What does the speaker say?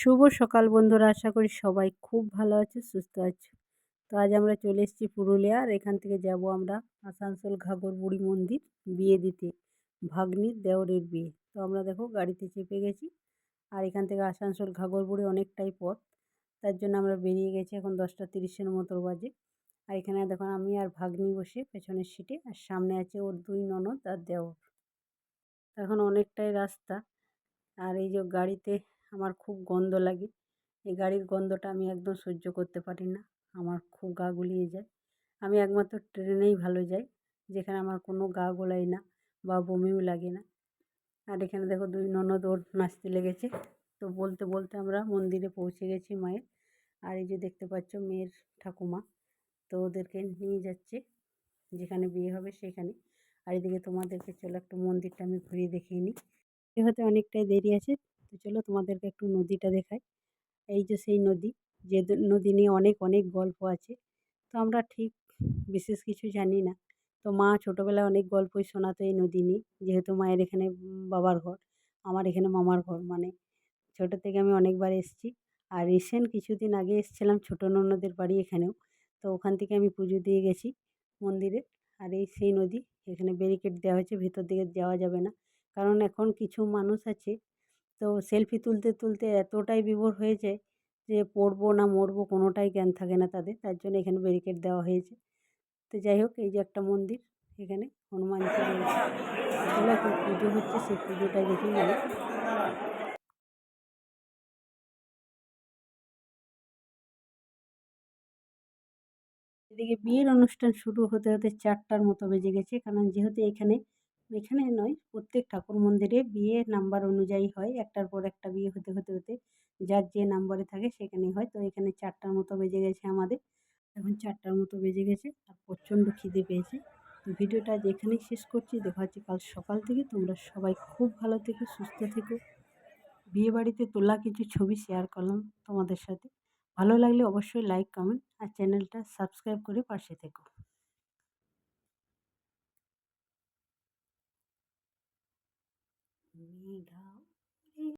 শুভ সকাল বন্ধুরা, আশা করি সবাই খুব ভালো আছো, সুস্থ আছো। তো আজ আমরা চলে এসেছি পুরুলিয়া, আর এখান থেকে যাব আমরা আসানসোল ঘাঘর বুড়ি মন্দির বিয়ে দিতে, ভাগ্নির দেওরের বিয়ে। তো আমরা দেখো গাড়িতে চেপে গেছি, আর এখান থেকে আসানসোল ঘাঘর বুড়ি অনেকটাই পথ, তার জন্য আমরা বেরিয়ে গেছি। এখন 10টা 30-এর মতো বাজে। আর এখানে দেখো আমি আর ভাগ্নি বসে পেছনের সিটে, আর সামনে আছে ওর দুই ননদ আর দেওর। এখন অনেকটাই রাস্তা, আর এই যে গাড়িতে আমার খুব গন্ধ লাগে। এই গাড়ির গন্ধটা আমি একদম সহ্য করতে পারি না, আমার খুব গা গুলিয়ে যায়। আমি একমাত্র ট্রেনেই ভালো যাই, যেখানে আমার কোনো গা গোলায় না বা বমিও লাগে না। আর এখানে দেখো দুই ননদ ওর নাচতে লেগেছে। তো বলতে বলতে আমরা মন্দিরে পৌঁছে গেছি মায়ের। আর এই যে দেখতে পাচ্ছ মেয়ের ঠাকুমা, তো ওদেরকে নিয়ে যাচ্ছে যেখানে বিয়ে হবে সেখানে। আর এদিকে তোমাদেরকে চলো একটু মন্দিরটা আমি ঘুরিয়ে দেখিয়ে নিই। এ হতে অনেকটাই দেরি আছে, তো চলো তোমাদেরকে একটু নদীটা দেখাই। এই যে সেই নদী, যে নদী নিয়ে অনেক অনেক গল্প আছে। তো আমরা ঠিক বিশেষ কিছু জানি না। তো মা ছোটোবেলায় অনেক গল্পই শোনাতো এই নদী নিয়ে, যেহেতু মায়ের এখানে বাবার ঘর, আমার এখানে মামার ঘর। মানে ছোটো থেকে আমি অনেকবার এসেছি। আর রিসেন্ট কিছুদিন আগে এসেছিলাম ছোটো ননদের বাড়ি এখানেও। তো ওখান থেকে আমি পুজো দিয়ে গেছি মন্দিরে। আর এই সেই নদী, এখানে ব্যারিকেড দেওয়া হয়েছে, ভেতর দিকে যাওয়া যাবে না। কারণ এখন কিছু মানুষ আছে, তো সেলফি তুলতে তুলতে এতটাই বিভোর হয়ে যায় যে পড়বো না মরবো কোনোটাই জ্ঞান থাকে না তাদের, তার জন্য এখানে ব্যারিকেড দেওয়া হয়েছে। তো যাই হোক, এই যে একটা মন্দির, এখানে হনুমানজি রয়েছে। চলো এখন পুজো হচ্ছে, সেই পুজোটাই দেখি মানে। এদিকে বিয়ের অনুষ্ঠান শুরু হতে হতে 4টার মতো বেজে গেছে, কারণ যেহেতু এখানে এখানে নয়, প্রত্যেক ঠাকুর মন্দিরে বিয়ে নাম্বার অনুযায়ী হয়, একটার পর একটা বিয়ে হতে হতে হতে যার যে নাম্বারে থাকে সেখানেই হয়। তো এখানে 4টার মতো বেজে গেছে আমাদের। এখন 4টার মতো বেজে গেছে, আর প্রচণ্ড খিদে পেয়েছে। তো ভিডিওটা আজ এখানেই শেষ করছি, দেখা হচ্ছে কাল সকাল থেকে। তোমরা সবাই খুব ভালো থেকো, সুস্থ থেকো। বিয়েবাড়িতে তোলা কিছু ছবি শেয়ার করলাম তোমাদের সাথে। ভালো লাগলে অবশ্যই লাইক, কমেন্ট আর চ্যানেলটা সাবস্ক্রাইব করে পাশে থেকো। মেঘা